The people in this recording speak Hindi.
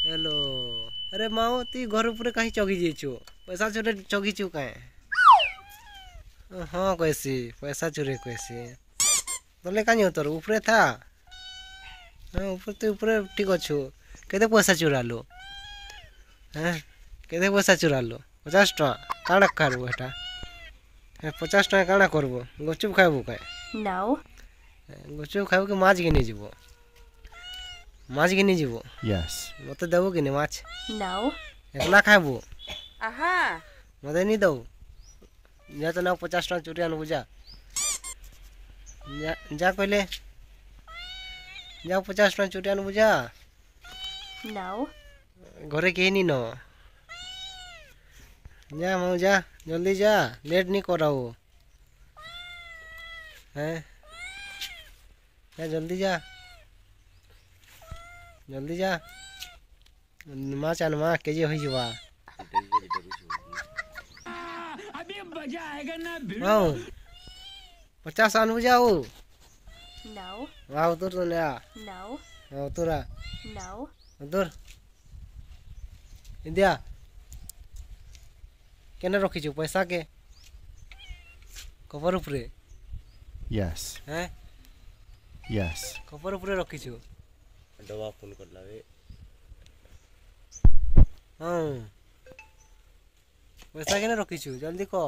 हेलो अरे माओ ती घर ऊपर कहीं चौकी जेचो पैसा चोरे चौकी चु कहे हाँ कैसी पैसा चोरे कैसी तले कहीं उतर ऊपर था हाँ ऊपर तो ऊपर ठीक अच्छो केते पैसा चुरा लो हैं केते पैसा चुरा लो 50 टका काଣା करबो एटा 50 टका काଣା करबो गुपचुप खाइबो काए No. गुपचुप खाइबो कि माछ घिनि जीवो माछ घिनि जीवो Yes. मते देबो कि माछ No. एकला खाइबो Aha. मते नहीं दो जा तो ना 50 टका चोरी आनबो जा जा कहले जा 50 टका चोरी आनबो जा No. घरे के नहीं न जा माऊ जा जल्दी जा लेट नहीं कराओ हैं जा जल्दी जा माछ आन मा केजी होई जवा अभी मजा आएगा ना माऊ 50 आनबो जाओ No. वाह उतर तो ले आ No. उतर आ No. उतर इंडिया केने रखिछु पैसा के कवर ऊपरे Yes. हैं Yes. कवर ऊपरे रखिछु दवा फोन कर लावे हाँ पैसा केने रखिछु जल्दी कह